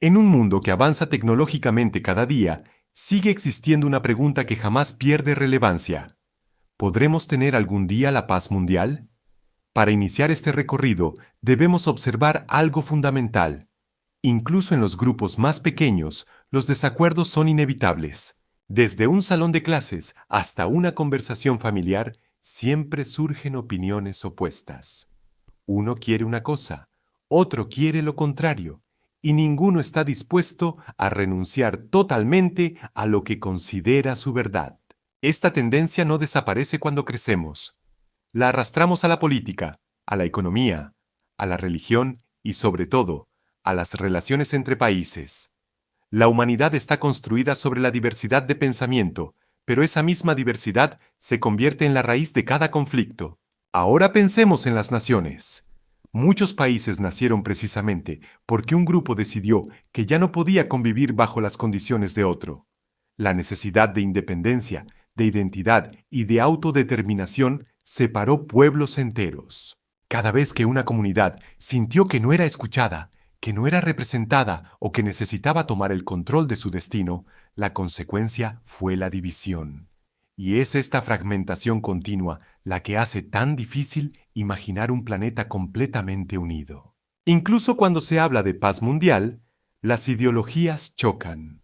En un mundo que avanza tecnológicamente cada día, sigue existiendo una pregunta que jamás pierde relevancia. ¿Podremos tener algún día la paz mundial? Para iniciar este recorrido, debemos observar algo fundamental. Incluso en los grupos más pequeños, los desacuerdos son inevitables. Desde un salón de clases hasta una conversación familiar, siempre surgen opiniones opuestas. Uno quiere una cosa, otro quiere lo contrario, y ninguno está dispuesto a renunciar totalmente a lo que considera su verdad. Esta tendencia no desaparece cuando crecemos. La arrastramos a la política, a la economía, a la religión y, sobre todo, a las relaciones entre países. La humanidad está construida sobre la diversidad de pensamiento, pero esa misma diversidad se convierte en la raíz de cada conflicto. Ahora pensemos en las naciones. Muchos países nacieron precisamente porque un grupo decidió que ya no podía convivir bajo las condiciones de otro. La necesidad de independencia, de identidad y de autodeterminación separó pueblos enteros. Cada vez que una comunidad sintió que no era escuchada, que no era representada o que necesitaba tomar el control de su destino, la consecuencia fue la división. Y es esta fragmentación continua la que hace tan difícil imaginar un planeta completamente unido. Incluso cuando se habla de paz mundial, las ideologías chocan.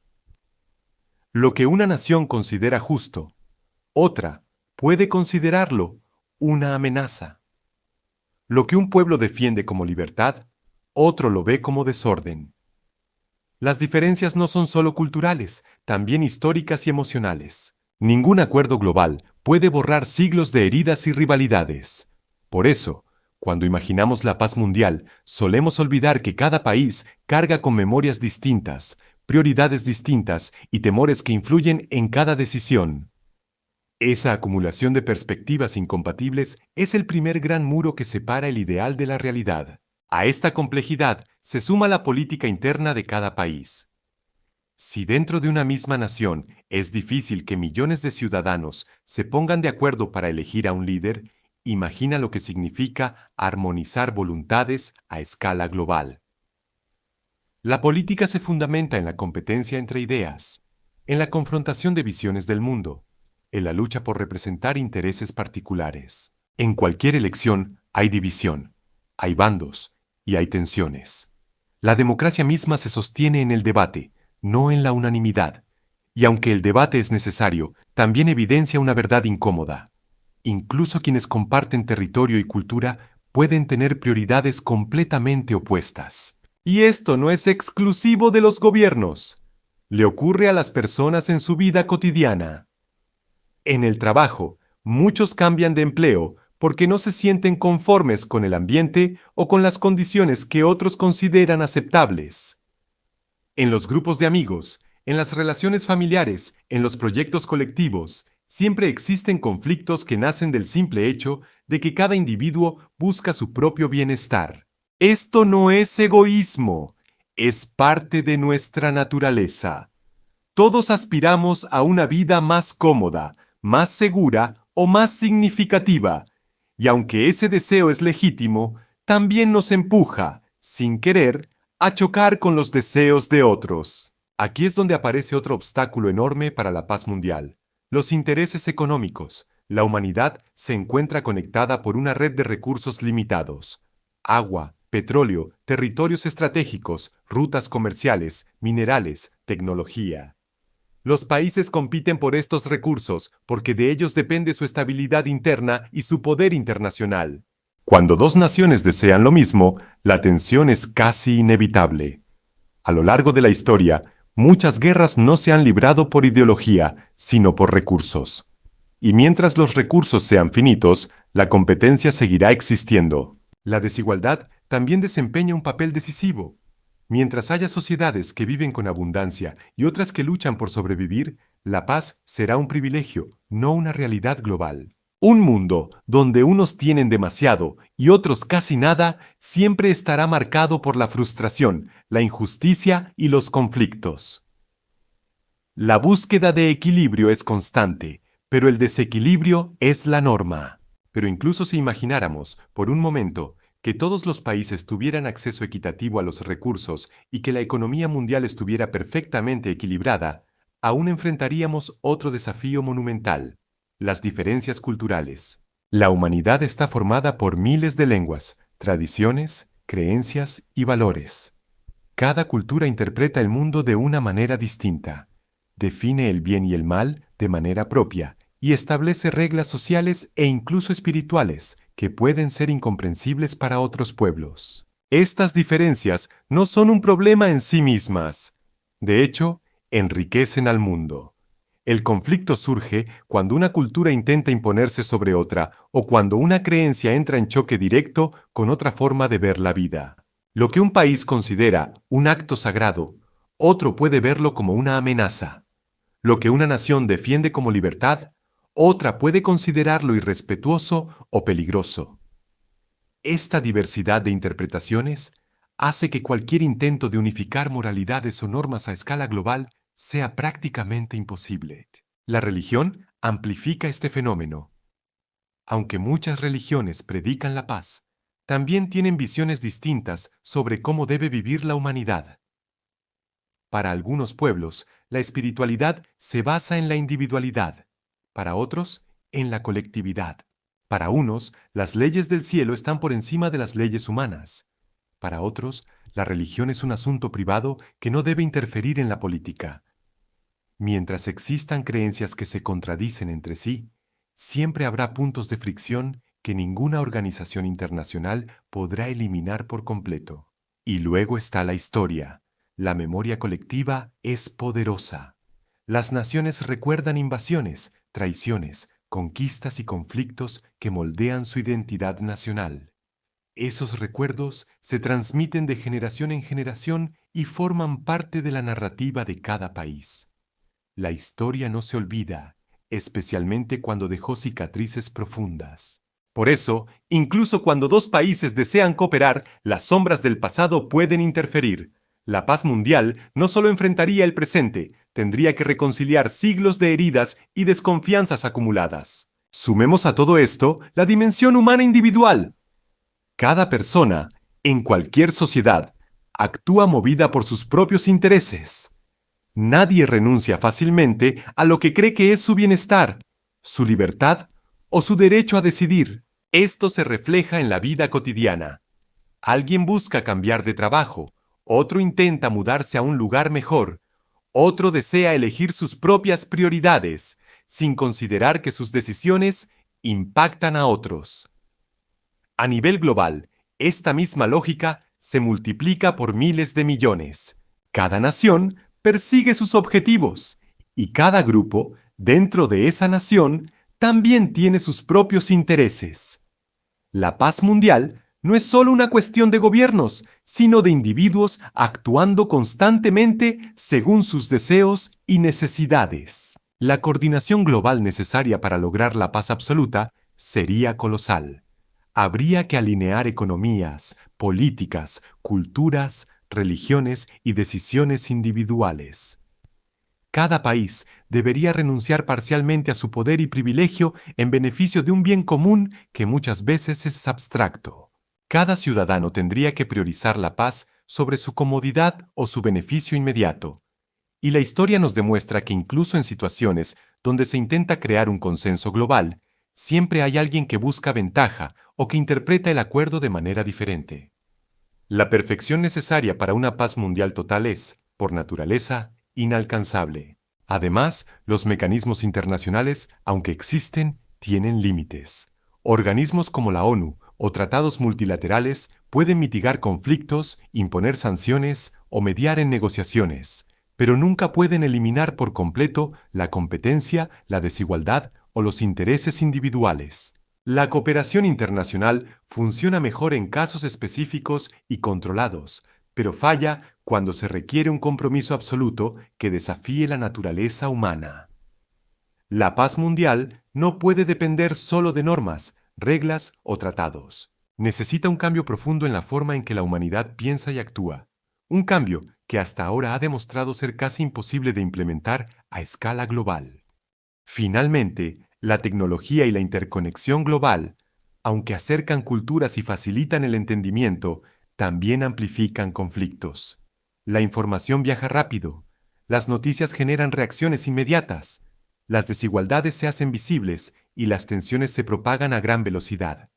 Lo que una nación considera justo, otra puede considerarlo una amenaza. Lo que un pueblo defiende como libertad, otro lo ve como desorden. Las diferencias no son solo culturales, también históricas y emocionales. Ningún acuerdo global puede borrar siglos de heridas y rivalidades. Por eso, cuando imaginamos la paz mundial, solemos olvidar que cada país carga con memorias distintas, prioridades distintas y temores que influyen en cada decisión. Esa acumulación de perspectivas incompatibles es el primer gran muro que separa el ideal de la realidad. A esta complejidad se suma la política interna de cada país. Si dentro de una misma nación es difícil que millones de ciudadanos se pongan de acuerdo para elegir a un líder, imagina lo que significa armonizar voluntades a escala global. La política se fundamenta en la competencia entre ideas, en la confrontación de visiones del mundo, en la lucha por representar intereses particulares. En cualquier elección hay división, hay bandos y hay tensiones. La democracia misma se sostiene en el debate, no en la unanimidad. Y aunque el debate es necesario, también evidencia una verdad incómoda. Incluso quienes comparten territorio y cultura pueden tener prioridades completamente opuestas. Y esto no es exclusivo de los gobiernos. Le ocurre a las personas en su vida cotidiana. En el trabajo, muchos cambian de empleo porque no se sienten conformes con el ambiente o con las condiciones que otros consideran aceptables. En los grupos de amigos, en las relaciones familiares, en los proyectos colectivos, siempre existen conflictos que nacen del simple hecho de que cada individuo busca su propio bienestar. Esto no es egoísmo, es parte de nuestra naturaleza. Todos aspiramos a una vida más cómoda, más segura o más significativa, y aunque ese deseo es legítimo, también nos empuja, sin querer, a chocar con los deseos de otros. Aquí es donde aparece otro obstáculo enorme para la paz mundial: los intereses económicos. La humanidad se encuentra conectada por una red de recursos limitados: agua, petróleo, territorios estratégicos, rutas comerciales, minerales, tecnología. Los países compiten por estos recursos porque de ellos depende su estabilidad interna y su poder internacional. Cuando dos naciones desean lo mismo, la tensión es casi inevitable. A lo largo de la historia, muchas guerras no se han librado por ideología, sino por recursos. Y mientras los recursos sean finitos, la competencia seguirá existiendo. La desigualdad también desempeña un papel decisivo. Mientras haya sociedades que viven con abundancia y otras que luchan por sobrevivir, la paz será un privilegio, no una realidad global. Un mundo donde unos tienen demasiado y otros casi nada siempre estará marcado por la frustración, la injusticia y los conflictos. La búsqueda de equilibrio es constante, pero el desequilibrio es la norma. Pero incluso si imagináramos, por un momento, Que todos los países tuvieran acceso equitativo a los recursos y que la economía mundial estuviera perfectamente equilibrada, aún enfrentaríamos otro desafío monumental: las diferencias culturales. La humanidad está formada por miles de lenguas, tradiciones, creencias y valores. Cada cultura interpreta el mundo de una manera distinta, define el bien y el mal de manera propia y establece reglas sociales e incluso espirituales que pueden ser incomprensibles para otros pueblos. Estas diferencias no son un problema en sí mismas. De hecho, enriquecen al mundo. El conflicto surge cuando una cultura intenta imponerse sobre otra o cuando una creencia entra en choque directo con otra forma de ver la vida. Lo que un país considera un acto sagrado, otro puede verlo como una amenaza. Lo que una nación defiende como libertad, otra puede considerarlo irrespetuoso o peligroso. Esta diversidad de interpretaciones hace que cualquier intento de unificar moralidades o normas a escala global sea prácticamente imposible. La religión amplifica este fenómeno. Aunque muchas religiones predican la paz, también tienen visiones distintas sobre cómo debe vivir la humanidad. Para algunos pueblos, la espiritualidad se basa en la individualidad, para otros, en la colectividad. Para unos, las leyes del cielo están por encima de las leyes humanas. Para otros, la religión es un asunto privado que no debe interferir en la política. Mientras existan creencias que se contradicen entre sí, siempre habrá puntos de fricción que ninguna organización internacional podrá eliminar por completo. Y luego está la historia. La memoria colectiva es poderosa. Las naciones recuerdan invasiones, traiciones, conquistas y conflictos que moldean su identidad nacional. Esos recuerdos se transmiten de generación en generación y forman parte de la narrativa de cada país. La historia no se olvida, especialmente cuando dejó cicatrices profundas. Por eso, incluso cuando dos países desean cooperar, las sombras del pasado pueden interferir. La paz mundial no solo enfrentaría el presente, tendría que reconciliar siglos de heridas y desconfianzas acumuladas. Sumemos a todo esto la dimensión humana individual. Cada persona, en cualquier sociedad, actúa movida por sus propios intereses. Nadie renuncia fácilmente a lo que cree que es su bienestar, su libertad o su derecho a decidir. Esto se refleja en la vida cotidiana. Alguien busca cambiar de trabajo, otro intenta mudarse a un lugar mejor, otro desea elegir sus propias prioridades, sin considerar que sus decisiones impactan a otros. A nivel global, esta misma lógica se multiplica por miles de millones. Cada nación persigue sus objetivos y cada grupo dentro de esa nación también tiene sus propios intereses. La paz mundial no es solo una cuestión de gobiernos, sino de individuos actuando constantemente según sus deseos y necesidades. La coordinación global necesaria para lograr la paz absoluta sería colosal. Habría que alinear economías, políticas, culturas, religiones y decisiones individuales. Cada país debería renunciar parcialmente a su poder y privilegio en beneficio de un bien común que muchas veces es abstracto. Cada ciudadano tendría que priorizar la paz sobre su comodidad o su beneficio inmediato. Y la historia nos demuestra que incluso en situaciones donde se intenta crear un consenso global, siempre hay alguien que busca ventaja o que interpreta el acuerdo de manera diferente. La perfección necesaria para una paz mundial total es, por naturaleza, inalcanzable. Además, los mecanismos internacionales, aunque existen, tienen límites. Organismos como la ONU o tratados multilaterales pueden mitigar conflictos, imponer sanciones o mediar en negociaciones, pero nunca pueden eliminar por completo la competencia, la desigualdad o los intereses individuales. La cooperación internacional funciona mejor en casos específicos y controlados, pero falla cuando se requiere un compromiso absoluto que desafíe la naturaleza humana. La paz mundial no puede depender solo de normas, reglas o tratados. Necesita un cambio profundo en la forma en que la humanidad piensa y actúa. Un cambio que hasta ahora ha demostrado ser casi imposible de implementar a escala global. Finalmente, la tecnología y la interconexión global Aunque acercan culturas y facilitan el entendimiento, también amplifican conflictos. La información viaja rápido, las noticias generan reacciones inmediatas, las desigualdades se hacen visibles y las tensiones se propagan a gran velocidad.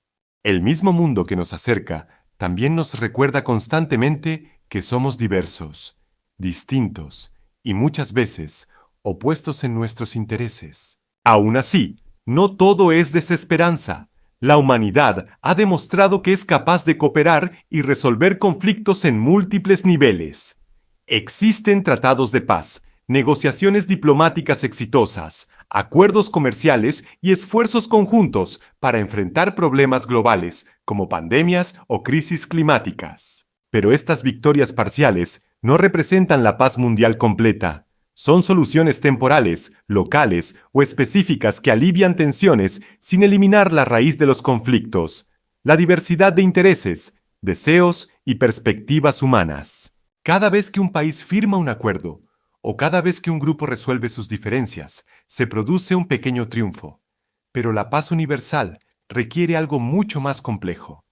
El mismo mundo que nos acerca también nos recuerda constantemente que somos diversos, distintos y muchas veces opuestos en nuestros intereses. Aún así, no todo es desesperanza. La humanidad ha demostrado que es capaz de cooperar y resolver conflictos en múltiples niveles. Existen tratados de paz, negociaciones diplomáticas exitosas, acuerdos comerciales y esfuerzos conjuntos para enfrentar problemas globales como pandemias o crisis climáticas. Pero estas victorias parciales no representan la paz mundial completa. Son soluciones temporales, locales o específicas que alivian tensiones sin eliminar la raíz de los conflictos, la diversidad de intereses, deseos y perspectivas humanas. Cada vez que un país firma un acuerdo, o cada vez que un grupo resuelve sus diferencias, se produce un pequeño triunfo. Pero la paz universal requiere algo mucho más complejo: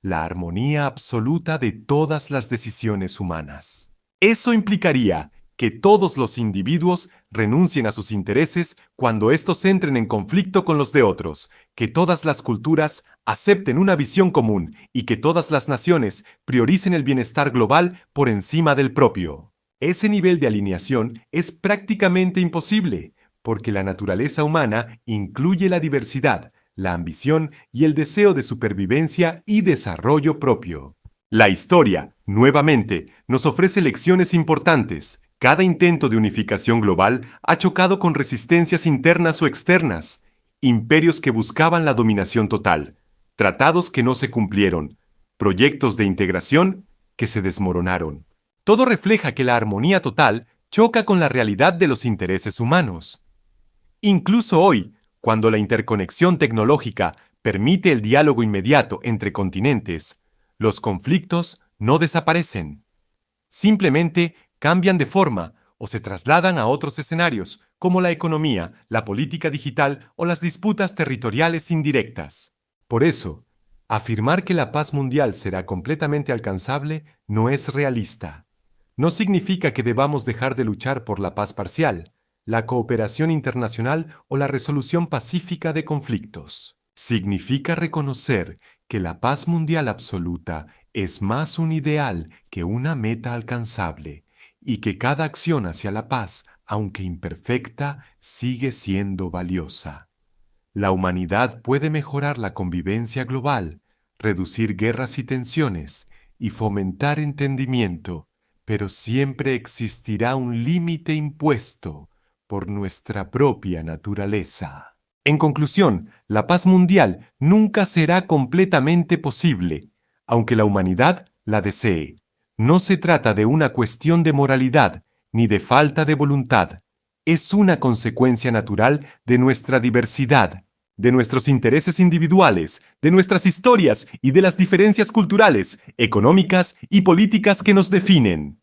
la armonía absoluta de todas las decisiones humanas. Eso implicaría que todos los individuos renuncien a sus intereses cuando estos entren en conflicto con los de otros, que todas las culturas acepten una visión común y que todas las naciones prioricen el bienestar global por encima del propio. Ese nivel de alineación es prácticamente imposible, porque la naturaleza humana incluye la diversidad, la ambición y el deseo de supervivencia y desarrollo propio. La historia, nuevamente, nos ofrece lecciones importantes. Cada intento de unificación global ha chocado con resistencias internas o externas, imperios que buscaban la dominación total, tratados que no se cumplieron, proyectos de integración que se desmoronaron. Todo refleja que la armonía total choca con la realidad de los intereses humanos. Incluso hoy, cuando la interconexión tecnológica permite el diálogo inmediato entre continentes, los conflictos no desaparecen. Simplemente cambian de forma o se trasladan a otros escenarios, como la economía, la política digital o las disputas territoriales indirectas. Por eso, afirmar que la paz mundial será completamente alcanzable no es realista. No significa que debamos dejar de luchar por la paz parcial, la cooperación internacional o la resolución pacífica de conflictos. Significa reconocer que la paz mundial absoluta es más un ideal que una meta alcanzable, y que cada acción hacia la paz, aunque imperfecta, sigue siendo valiosa. La humanidad puede mejorar la convivencia global, reducir guerras y tensiones, y fomentar entendimiento, pero siempre existirá un límite impuesto por nuestra propia naturaleza. En conclusión, la paz mundial nunca será completamente posible, aunque la humanidad la desee. No se trata de una cuestión de moralidad ni de falta de voluntad. Es una consecuencia natural de nuestra diversidad, de nuestros intereses individuales, de nuestras historias y de las diferencias culturales, económicas y políticas que nos definen.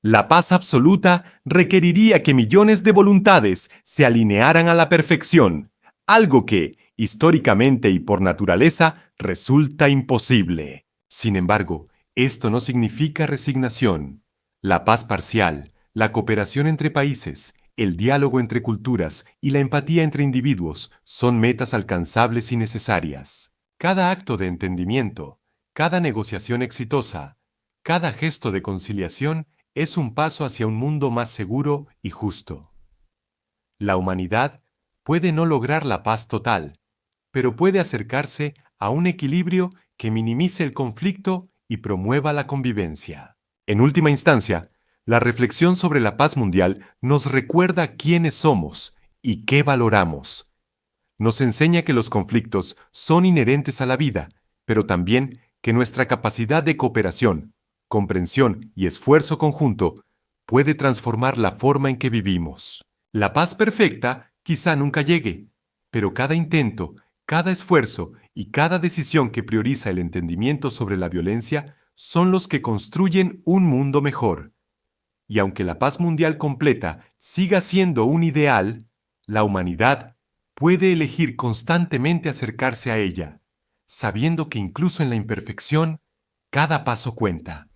La paz absoluta requeriría que millones de voluntades se alinearan a la perfección, algo que, históricamente y por naturaleza, resulta imposible. Sin embargo, esto no significa resignación. La paz parcial, la cooperación entre países, el diálogo entre culturas y la empatía entre individuos son metas alcanzables y necesarias. Cada acto de entendimiento, cada negociación exitosa, cada gesto de conciliación es un paso hacia un mundo más seguro y justo. La humanidad puede no lograr la paz total, pero puede acercarse a un equilibrio que minimice el conflicto y promueva la convivencia. En última instancia, la reflexión sobre la paz mundial nos recuerda quiénes somos y qué valoramos. Nos enseña que los conflictos son inherentes a la vida, pero también que nuestra capacidad de cooperación, comprensión y esfuerzo conjunto puede transformar la forma en que vivimos. La paz perfecta quizá nunca llegue, pero cada intento, cada esfuerzo y cada decisión que prioriza el entendimiento sobre la violencia son los que construyen un mundo mejor. Y aunque la paz mundial completa siga siendo un ideal, la humanidad puede elegir constantemente acercarse a ella, sabiendo que incluso en la imperfección, cada paso cuenta.